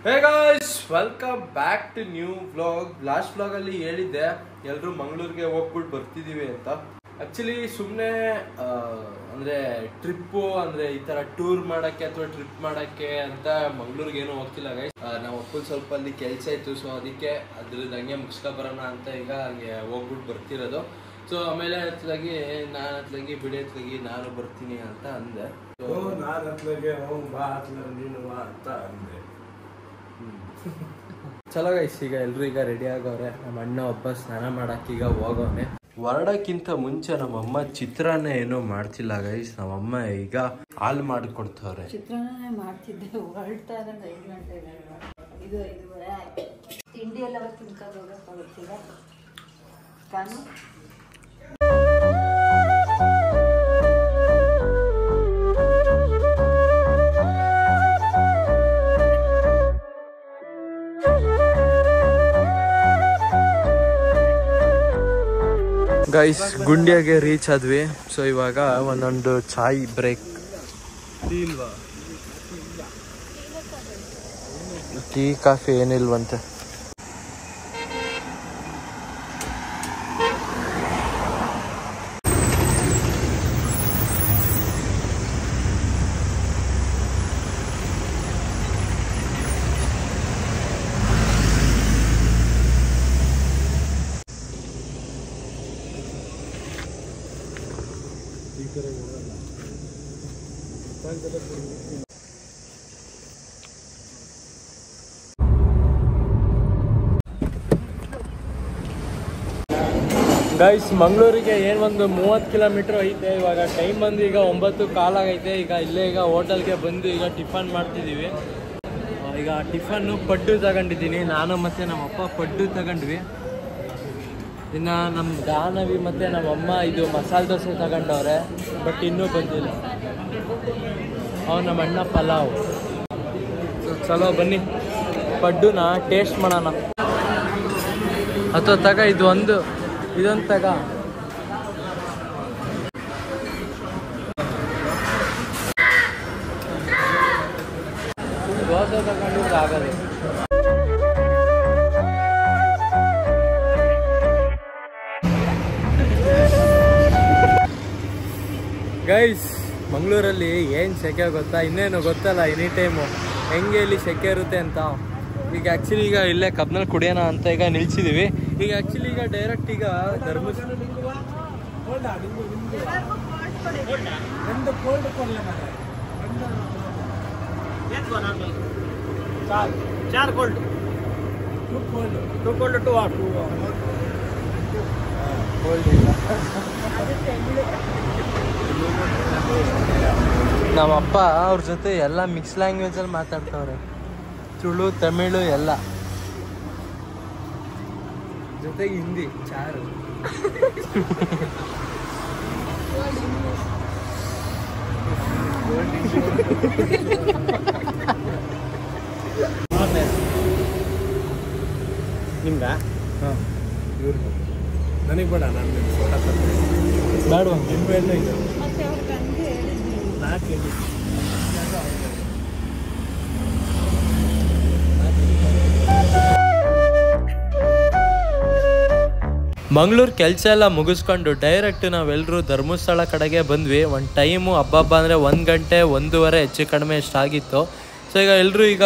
Hey guys, welcome back to new vlog. Last vlog ಅಲ್ಲಿ ಹೇಳಿದ್ದೆ ಎಲ್ಲರೂ ಮಂಗಳೂರಿಗೆ ಹೋಗ್ಬಿಟ್ಟು ಬರ್ತಿದೀವಿ ಅಂತ. ಆಕ್ಚುಲಿ ಸುಮ್ಮನೆ ಅಂದ್ರೆ ಟ್ರಿಪ್ಪು ಅಂದ್ರೆ ಈ ತರ ಟೂರ್ ಮಾಡಕ್ಕೆ ಅಥವಾ ಟ್ರಿಪ್ ಮಾಡಕ್ಕೆ ಅಂತ ಮಂಗಳೂರಿಗೆ ಏನೂ ಹೋಗ್ತಿಲ್ಲ ಗೈಸ್. ನಾವು ಒಪ್ಪಲ್ ಸ್ವಲ್ಪ ಅಲ್ಲಿ ಕೆಲಸ ಇತ್ತು, ಸೊ ಅದಕ್ಕೆ ಅದ್ರದ್ದು ಹಂಗೆ ಮುಗಿಸ್ಕೊ ಬರೋಣ ಅಂತ ಈಗ ಹಂಗೆ ಹೋಗ್ಬಿಟ್ಟು ಬರ್ತಿರೋದು. ಸೊ ಆಮೇಲೆ ಹತ್ಲಾಗಿ ಬಿಡಿ ಹತ್ಲಾಗಿ ನಾನು ಬರ್ತೀನಿ ಅಂತ ಅಂದೆ. ಚಲೋ ಗೈಸ್, ಈಗ ಎಲ್ರು ಈಗ ರೆಡಿ ಆಗವ್ರೆ. ನಮ್ಮ ಅಣ್ಣ ಒಬ್ಬ ಸ್ನಾನ ಮಾಡಕ್ ಈಗ ಹೋಗವ್ನೆ. ಹೊರಡಕ್ಕಿಂತ ಮುಂಚೆ ನಮ್ಮಮ್ಮ ಚಿತ್ರಾನ್ನ ಏನೋ ಮಾಡ್ತಿಲ್ಲ ಗೈಸ್. ನಮ್ಮಮ್ಮ ಈಗ ಹಾಲು ಮಾಡಿಕೊಡ್ತವ್ರೆ. ಚಿತ್ರಾನ್ನ ಮಾಡ್ತಿದ್ದೆ, ಹೊರಡ್ತಾ ಇರೋದು 5 ಗಂಟೆ ಇದು 5:30 ತಿಂಡಿ ಎಲ್ಲ ತಿನ್ಕೊಂಡು ಹೋಗಕ್ಕಾಗುತ್ತಿಲ್ಲ. ಕಾನು ಗೈಸ್, ಗುಂಡಿಯಾಗೆ ರೀಚ್ ಆದ್ವಿ. ಸೊ ಇವಾಗ ಒಂದೊಂದು ಚಾಯ್ ಬ್ರೇಕ್. ಟೀ ಕಾಫಿ ಏನಿಲ್ವಂತೆ. ಗೈಸ್, ಮಂಗಳೂರಿಗೆ ಏನು ಒಂದು 30 ಕಿಲೋಮೀಟರ್ ಐತೆ. ಇವಾಗ ಟೈಮ್ ಬಂದು ಈಗ 9:15 ಆಗೈತೆ. ಈಗ ಇಲ್ಲೇ ಈಗ ಹೋಟೆಲ್ಗೆ ಬಂದು ಈಗ ಟಿಫನ್ ಮಾಡ್ತಿದ್ದೀವಿ. ಈಗ ಟಿಫನ್ನು ಪಡ್ಡು ತಗೊಂಡಿದ್ದೀನಿ ನಾನು ಮತ್ತು ನಮ್ಮಪ್ಪ. ಪಡ್ಡು ತಗೊಂಡ್ವಿ. ಇನ್ನು ನಮ್ಮ ಗಾನವಿ ಮತ್ತು ನಮ್ಮಮ್ಮ ಇದು ಮಸಾಲೆ ದೋಸೆ ತಗೊಂಡವ್ರೆ, ಬಟ್ ಇನ್ನೂ ಬಂದಿಲ್ಲ. ನಮ್ಮ ಅಣ್ಣ ಪಲಾವ್. ಚಲೋ ಬನ್ನಿ, ಪಡ್ಡುನ ಟೇಸ್ಟ್ ಮಾಡೋಣ. ಅಥವಾ ತಗ ಇದೊಂದು ತಗ. ದೋಸೆ ತಗೊಂಡಿದ್ರೆ ಆಗಲ್ಲ. ಗೈಸ್, ಮಂಗಳೂರಲ್ಲಿ ಏನು ಸೆಕೆ ಗೊತ್ತಾ? ಇನ್ನೇನು ಗೊತ್ತಲ್ಲ, ಎನಿ ಟೈಮು ಹೆಂಗೆ ಇಲ್ಲಿ ಸೆಕೆ ಇರುತ್ತೆ ಅಂತ. ಈಗ ಆ್ಯಕ್ಚುಲಿ ಈಗ ಇಲ್ಲೇ ಕಬ್ನಲ್ಲಿ ಕುಡಿಯೋಣ ಅಂತ ಈಗ ನಿಲ್ಸಿದ್ದೀವಿ. ಈಗ ಆ್ಯಕ್ಚುಲಿ ಈಗ ಡೈರೆಕ್ಟ್ ಈಗ ಧರ್ಮಸ್ಥಳ ನಮ್ಮಪ್ಪ ಅವ್ರ ಜೊತೆ ಎಲ್ಲ ಮಿಕ್ಸ್ ಲ್ಯಾಂಗ್ವೇಜಲ್ಲಿ ಮಾತಾಡ್ತವ್ರೆ. ತುಳು, ತಮಿಳು ಎಲ್ಲ ಜೊತೆಗೆ ಹಿಂದಿ. ಚಾರು ನಿಮ್ಗ? ಹಾಂ, ಇವ್ರಿಗೆ ನನಗೆ ಬೇಡ. ನಾನು ಬೇಡ ನಿಂಬೆ ಹಣ್ಣು ಇದು 4 ಕೆಜಿ. ಮಂಗಳೂರು ಕೆಲಸ ಎಲ್ಲ ಮುಗಿಸ್ಕೊಂಡು ಡೈರೆಕ್ಟ್ ನಾವೆಲ್ಲರೂ ಧರ್ಮಸ್ಥಳ ಕಡೆಗೆ ಬಂದ್ವಿ. ಒಂದು ಟೈಮು ಹಬ್ಬ ಅಂದರೆ 1 ಗಂಟೆ 1:15 ಹೆಚ್ಚು ಕಡಿಮೆ ಎಷ್ಟಾಗಿತ್ತು. ಸೊ ಈಗ ಎಲ್ಲರೂ ಈಗ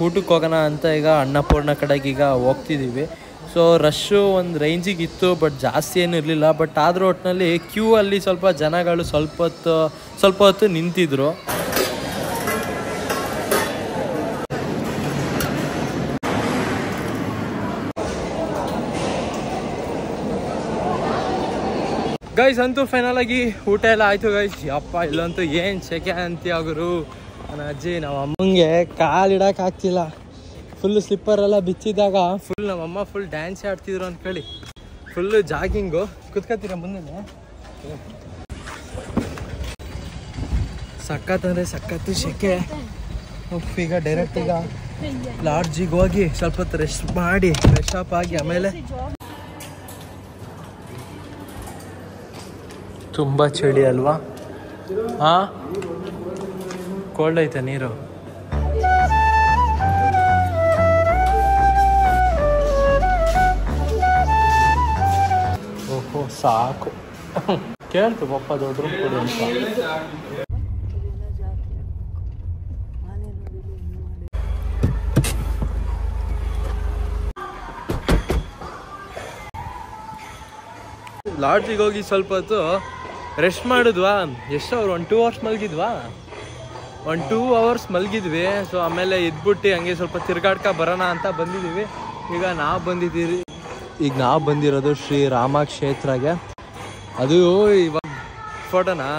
ಊಟಕ್ಕೆ ಹೋಗೋಣ ಅಂತ ಈಗ ಅನ್ನಪೂರ್ಣ ಕಡೆಗೆ ಈಗ ಹೋಗ್ತಿದ್ದೀವಿ. ಸೊ ರಶ್ಶು ಒಂದು ರೇಂಜಿಗಿತ್ತು, ಬಟ್ ಜಾಸ್ತಿ ಏನು ಇರಲಿಲ್ಲ. ಬಟ್ ಆದರೂ ಒಟ್ಟಿನಲ್ಲಿ ಕ್ಯೂ ಅಲ್ಲಿ ಸ್ವಲ್ಪ ಜನಗಳು ಸ್ವಲ್ಪ ಹೊತ್ತು ನಿಂತಿದ್ರು. ಗೈಸ್, ಅಂತೂ ಫೈನಲ್ ಆಗಿ ಊಟ ಎಲ್ಲ ಆಯಿತು ಗೈಸ್. ಯಪ್ಪ, ಇಲ್ಲಂತೂ ಏನು ಸೆಕೆ ಅಂತೀಯಾಗರು. ನನ್ನ ಅಜ್ಜಿ ನಮ್ಮ ಅಮ್ಮಂಗೆ ಕಾಲಿಡಕ್ಕೆ ಆಗ್ತಿಲ್ಲ. ಫುಲ್ಲು ಸ್ಲಿಪ್ಪರೆಲ್ಲ ಬಿಚ್ಚಿದಾಗ ನಮ್ಮಮ್ಮ ಫುಲ್ ಡ್ಯಾನ್ಸ್ ಆಡ್ತಿದ್ರು ಅಂದ್ಕೊಳ್ಳಿ. Full jogging. ಕುತ್ಕೊತೀರ ಮುಂದೆ? ಸಖತ್ತಂದರೆ ಸಖತ್ತು ಸೆಕೆ. ಈಗ ಡೈರೆಕ್ಟ್ ಈಗ ಲಾಡ್ಜಿಗೆ ಹೋಗಿ ಸ್ವಲ್ಪ ಹೊತ್ತು ರೆಸ್ಟ್ ಮಾಡಿ ಫ್ರೆಶ್ ಅಪ್ ಆಗಿ ಆಮೇಲೆ ತುಂಬ ಚಳಿ ಅಲ್ವಾ? ಹಾಂ, ಕೋಲ್ಡ್ ಐತೆ ನೀರು. ಸಾಕು. ಕೇಳ್ತು ಪಪ್ಪ ದೊಡ್ಡ ರೂಮ್ ಕೊಡಿ ಅಂತ. ಲಾಡ್ಜಿಗೆ ಹೋಗಿ ಸ್ವಲ್ಪ ಹೊತ್ತು ರೆಸ್ಟ್ ಮಾಡಿದ್ವಾ. ಎಷ್ಟು ಅವ್ರು 1-2 ಅವರ್ಸ್ ಮಲಗಿದ್ವಾ. 1-2 ಅವರ್ಸ್ ಮಲಗಿದ್ವಿ. ಸೊ ಆಮೇಲೆ ಎದ್ಬಿಟ್ಟು ಹಂಗೆ ಸ್ವಲ್ಪ ತಿರ್ಗಾಡ್ಕ ಬರೋಣ ಅಂತ ಬಂದಿದ್ದೀವಿ. ಈಗ ನಾವು ಬಂದಿರೋದು ಶ್ರೀ ರಾಮ ಕ್ಷೇತ್ರಗೆ. ಅದು ಇವಾಗ ಫೋಟೋನಾ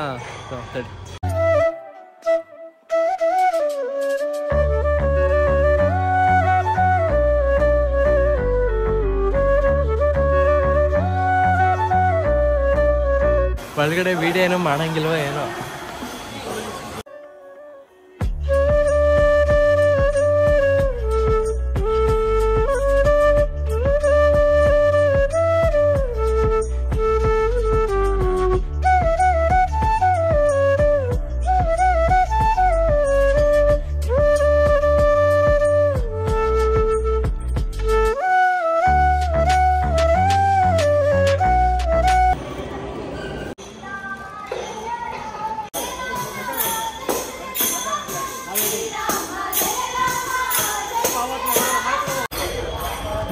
ಒಳಗಡೆ ವಿಡಿಯೋ ಏನೋ ಮಾಡಂಗಿಲ್ವ ಏನೋ.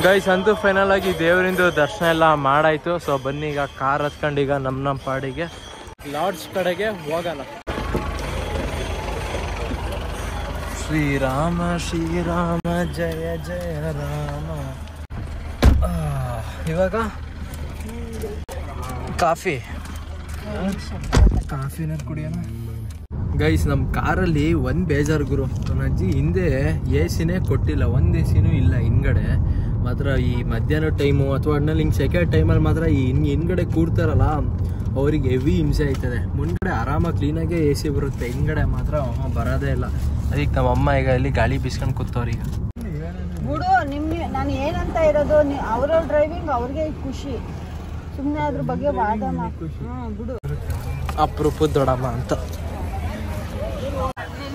ಗೈಸ್ ಅಂತೂ ಫೈನಲ್ ಆಗಿ ದೇವರಿಂದು ದರ್ಶನ ಎಲ್ಲ ಮಾಡಾಯ್ತು. ಸೊ ಬನ್ನಿ ಈಗ ಕಾರ್ ಹತ್ಕೊಂಡು ಈಗ ನಮ್ಮ ಪಾಡಿಗೆ ಲಾಡ್ಜ್ ಕಡೆಗೆ ಹೋಗೋಣ. ಶ್ರೀರಾಮ ಶ್ರೀರಾಮ ಜಯ ಜಯ ರಾಮ. ಇವಾಗ ಕಾಫಿನ ಕುಡಿಯೋಣ. ಗೈಸ್ ನಮ್ಮ ಕಾರಲ್ಲಿ ಒಂದು ಬೇಜಾರು ಗುರು, ನನ್ನ ಅಜ್ಜಿ ಹಿಂದೆ ಎ ಸಿನೇ ಕೊಟ್ಟಿಲ್ಲ, ಒಂದು ಎ ಸಿನೂ ಇಲ್ಲ ಹಿಂದ್ಗಡೆ. ಮಾತ್ರ ಈ ಮಧ್ಯಾಹ್ನ ಟೈಮು ಅಥವಾ ಅಣ್ಣಲ್ಲಿ ಹಿಂಗೆ ಸೆಕೆಂಡ್ ಟೈಮಲ್ಲಿ ಮಾತ್ರ ಈ ಹಿಂದ್ಗಡೆ ಕೂಡ್ತಾರಲ್ಲ ಅವ್ರಿಗೆ ಹೆವಿ ಹಿಂಸೆ ಆಯ್ತದೆ. ಮುಂದ್ಗಡೆ ಆರಾಮಾಗಿ ಕ್ಲೀನಾಗೆ ಎ ಸಿ ಬರುತ್ತೆ, ಹಿಂದ್ಗಡೆ ಮಾತ್ರ ಬರೋದೇ ಇಲ್ಲ. ಅದಕ್ಕೆ ನಮ್ಮ ಅಮ್ಮ ಈಗ ಇಲ್ಲಿ ಗಾಳಿ ಬೀಸ್ಕೊಂಡು ಕೂತವ್ರು. ಈಗ ಬಿಡು ನಿಮ್ಗೆ ನಾನು ಏನಂತ ಇರೋದು, ಅವ್ರ ಡ್ರೈವಿಂಗ್ ಅವ್ರಿಗೆ ಖುಷಿ, ಸುಮ್ಮನೆ ಅದ್ರ ಬಗ್ಗೆ ವಾದ ಬಿಡು. ಅಪರೂಪದ ದೊಡ್ಡಮ್ಮ ಅಂತ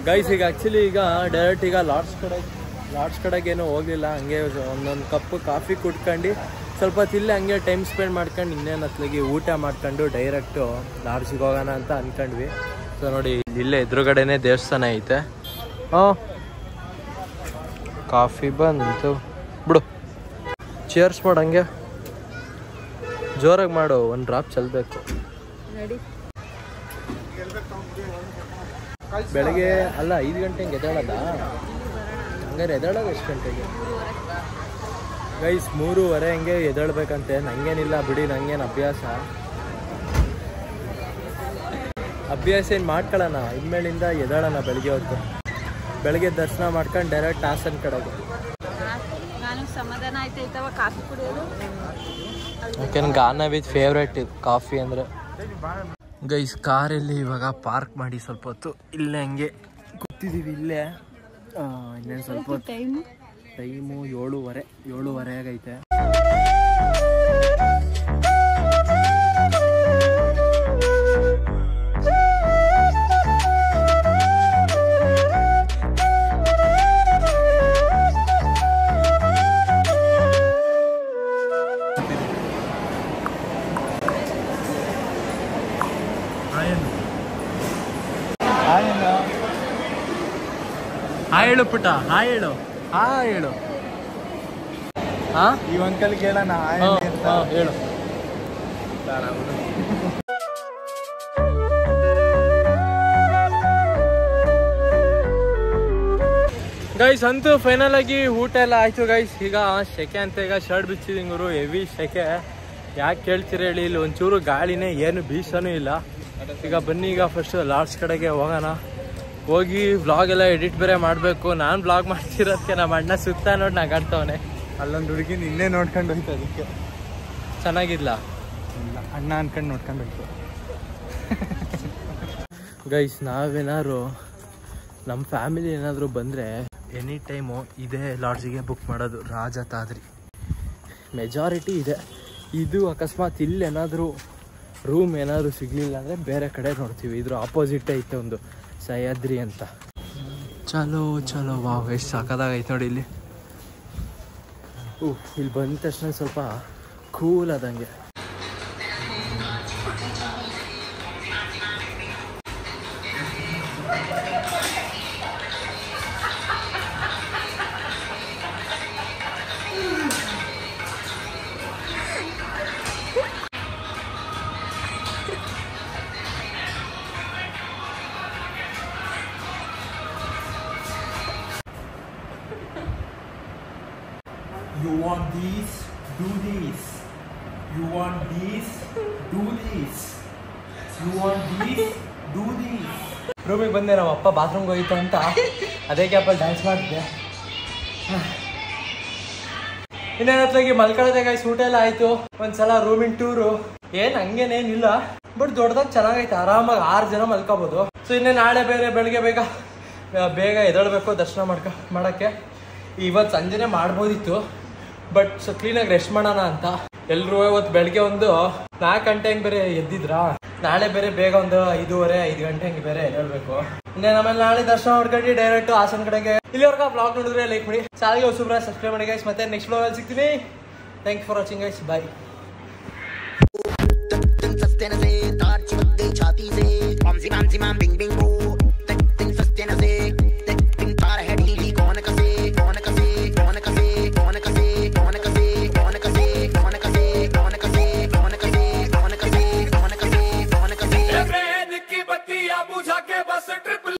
ಗೈಸ್. ಈಗ ಆ್ಯಕ್ಚುಲಿ ಈಗ ಡೈರೆಕ್ಟ್ ಈಗ ಲಾಡ್ಜ್ ಕಡೆಗೆ ಏನೂ ಹೋಗಲಿಲ್ಲ. ಹಂಗೆ ಒಂದೊಂದು ಕಪ್ಪು ಕಾಫಿ ಕುಡ್ಕೊಂಡು ಸ್ವಲ್ಪ ತಿಲ್ಲಿ ಹಂಗೆ ಟೈಮ್ ಸ್ಪೆಂಡ್ ಮಾಡ್ಕೊಂಡು ಇನ್ನೇನು ಹತ್ಲಾಗಿ ಊಟ ಮಾಡ್ಕೊಂಡು ಡೈರೆಕ್ಟು ಲಾಡ್ಜಿಗೆ ಹೋಗೋಣ ಅಂತ ಅಂದ್ಕೊಂಡ್ವಿ. ಸೊ ನೋಡಿ ಇಲ್ಲೇ ಎದುರುಗಡೆನೇ ದೇವಸ್ಥಾನ ಐತೆ. ಕಾಫಿ ಬಂತು ಬಿಡು, ಚೇರ್ಸ್ ಮಾಡು, ಹಂಗೆ ಜೋರಾಗಿ ಮಾಡು, ಒಂದು ಡ್ರಾಪ್ ಚೆಲ್ಲಬೇಕು. ಬೆಳಗ್ಗೆ ಅಲ್ಲ 5 ಗಂಟೆಗೆ ಎದ್ದೇಳದ? ಹಂಗಾರೆ ಎದ್ದೇಳೋದು ಎಷ್ಟು ಗಂಟೆಗೆ? ಗೈಸ್ 3:30 ಹಂಗೆ ಎದ್ದೇಳ್ಬೇಕಂತೆ. ನಂಗೇನಿಲ್ಲ ಬಿಡಿ, ನಂಗೇನು ಅಭ್ಯಾಸ ಏನು ಮಾಡ್ಕೊಳ್ಳೋಣ. ಇನ್ಮೇಲಿಂದ ಎದ್ದೇಳೋಣ ಬೆಳಗ್ಗೆ ಹೊತ್ತು. ಬೆಳಗ್ಗೆ ದರ್ಶನ ಮಾಡ್ಕೊಂಡು ಡೈರೆಕ್ಟ್ ಹಾಸನ ಕಡೆಗೆ. ಸಮಾಧಾನ ಆಯ್ತೈತವ ಕಾಫಿ ಕುಡಿಯೋದು. ಯಾಕೆಂದ್ರೆ ಗಾನ ವಿತ್ ಫೇವ್ರೇಟ್ ಇದು ಕಾಫಿ ಅಂದರೆ. ಗೈಸ್ ಕಾರಲ್ಲಿ ಇವಾಗ ಪಾರ್ಕ್ ಮಾಡಿ ಸ್ವಲ್ಪ ಹೊತ್ತು ಇಲ್ಲೇ ಹಂಗೆ ಕೂತಿದ್ದೀವಿ. ಇಲ್ಲೇ ಇನ್ನೇನು ಸ್ವಲ್ಪ ಟೈಮು 7:30 ಆಗೈತೆ. ಹಾಯ್ ಹೇಳು ಪುಟ್ಟ, ಹಾಯ್ ಹೇಳು. ಈ ಅಂಕಲ್ ಕೇಳೋಣ ಹೇಳು. ಗೈಸ್ ಅಂತೂ ಫೈನಲ್ ಆಗಿ ಊಟ ಎಲ್ಲ ಆಯ್ತು ಗೈಸ್. ಈಗ ಸೆಕೆ ಅಂತ ಈಗ ಶರ್ಟ್ ಬಿಚ್ಚಿದಿಂಗರು, ಹೆವಿ ಸೆಕೆ. ಯಾಕೆ ಕೇಳ್ತೀರ ಹೇಳಿ, ಇಲ್ಲಿ ಒಂಚೂರು ಗಾಳಿನೇ ಏನು ಬೀಸನೂ ಇಲ್ಲ. ಈಗ ಬನ್ನಿ ಈಗ ಫಸ್ಟ್ ಲಾಡ್ಜ್ ಕಡೆಗೆ ಹೋಗೋಣ. ಹೋಗಿ ವ್ಲಾಗ್ ಎಲ್ಲ ಎಡಿಟ್ ಬೇರೆ ಮಾಡಬೇಕು. ನಾನು ವ್ಲಾಗ್ ಮಾಡ್ತಿರೋದಕ್ಕೆ ನಮ್ಮ ಅಣ್ಣ ಸುತ್ತ ನೋಡಿ ನಗಾಡ್ತವನೆ. ಅಲ್ಲೊಂದು ಹುಡುಗಿ ನಿನ್ನೆ ನೋಡ್ಕೊಂಡು ಹೋಯ್ತು, ಅದಕ್ಕೆ ಚೆನ್ನಾಗಿಲ್ಲ. ಇಲ್ಲ ಅಣ್ಣ ಅನ್ಕೊಂಡು ನೋಡ್ಕೊಂಡು ಹೋಯ್ತು. ಗೈಸ್ ನಾವೇನಾದ್ರು ನಮ್ಮ ಫ್ಯಾಮಿಲಿ ಏನಾದರೂ ಬಂದರೆ ಎನಿ ಟೈಮು ಇದೇ ಲಾಡ್ಜಿಗೆ ಬುಕ್ ಮಾಡೋದು, ರಾಜತಾದ್ರಿ. ಮೆಜಾರಿಟಿ ಇದೆ. ಇದು ಅಕಸ್ಮಾತ್ ಇಲ್ಲೇನಾದರೂ ರೂಮ್ ಏನಾದರೂ ಸಿಗಲಿಲ್ಲ ಅಂದರೆ ಬೇರೆ ಕಡೆ ನೋಡ್ತೀವಿ. ಇದ್ರ ಆಪೋಸಿಟ್ ಐತೆ ಒಂದು ಸಹ್ಯಾದ್ರಿ ಅಂತ. ಚಲೋ ವಾವ್, ಎಷ್ಟು ಸಾಕಾಗೈತೆ ನೋಡಿ ಇಲ್ಲಿ. ಇಲ್ಲಿ ಬಂದ ತಕ್ಷಣ ಸ್ವಲ್ಪ ಕೂಲ್ ಆದಂಗೆ. You want this? Do this. You want this? Do this. You want this? Do this. ರೂಮಿಗೆ ಬಂದೆ, ನಮ್ಮ ಅಪ್ಪ ಬಾತ್ರೂಮ್ಗೆ ಹೋಯ್ತು ಅಂತ ಅದೇ ಕ್ಯಾಪಲ್ಲಿ ಡ್ಯಾನ್ಸ್ ಮಾಡ್ತಿದ್ದೆ. ಇನ್ನೇನತ್ಲಾಗಿ ಮಲ್ಕೊಳ್ಳೋದೆ ಗೈಸ್, ಊಟ ಎಲ್ಲ ಆಯ್ತು. ಒಂದ್ಸಲ ರೂಮಿನ ಟೂರು ಏನ್ ಹಂಗೇನೇನಿಲ್ಲ, ಬಟ್ ದೊಡ್ಡದಾಗಿ ಚೆನ್ನಾಗೈತೆ. ಆರಾಮಾಗಿ 6 ಜನ ಮಲ್ಕೋಬಹುದು. ಸೊ ಇನ್ನೇ ನಾಳೆ ಬೇರೆ ಬೆಳಗ್ಗೆ ಬೇಗ ಎದ್ದೇಳಬೇಕು ದರ್ಶನ ಮಾಡಕ್ಕೆ. ಇವತ್ತು ಸಂಜೆನೆ ಮಾಡ್ಬೋದಿತ್ತು, ಬಟ್ ಸೊ ಕ್ಲೀನಾಗಿ ರೆಸ್ಟ್ ಮಾಡೋಣ ಅಂತ. ಎಲ್ರೂ ಇವತ್ತು ಬೆಳಗ್ಗೆ ಒಂದು 4 ಗಂಟೆ ಹಂಗೆ ಬೇರೆ ಎದ್ದಿದ್ರಾ. ನಾಳೆ ಬೇರೆ ಬೇಗ ಒಂದು 5:30-5 ಗಂಟೆ ಹಂಗೆ ಬೇರೆ ಎದ್ದೇಳಬೇಕು. ಇನ್ನೇನು ಆಮೇಲೆ ನಾಳೆ ದರ್ಶನ ಮಾಡ್ಕೊಂಡು ಡೈರೆಕ್ಟ್ ಹಾಸನ ಕಡೆಗೆ. ಇಲ್ಲಿವರೆಗೂ ಬ್ಲಾಗ್ ನೋಡಿದ್ರೆ ಲೈಕ್ ಮಾಡಿ, ಚಾನಲ್ಗೆ ಹೊಸಬ್ರ ಸಬ್ಸ್ಕ್ರೈಬ್ ಮಾಡಿ ಗೈಸ್. ಮತ್ತೆ ನೆಕ್ಸ್ಟ್ ಬ್ಲಾಗಲ್ಲಿ ಸಿಗ್ತೀನಿ. Thank you for watching guys, bye. छाती से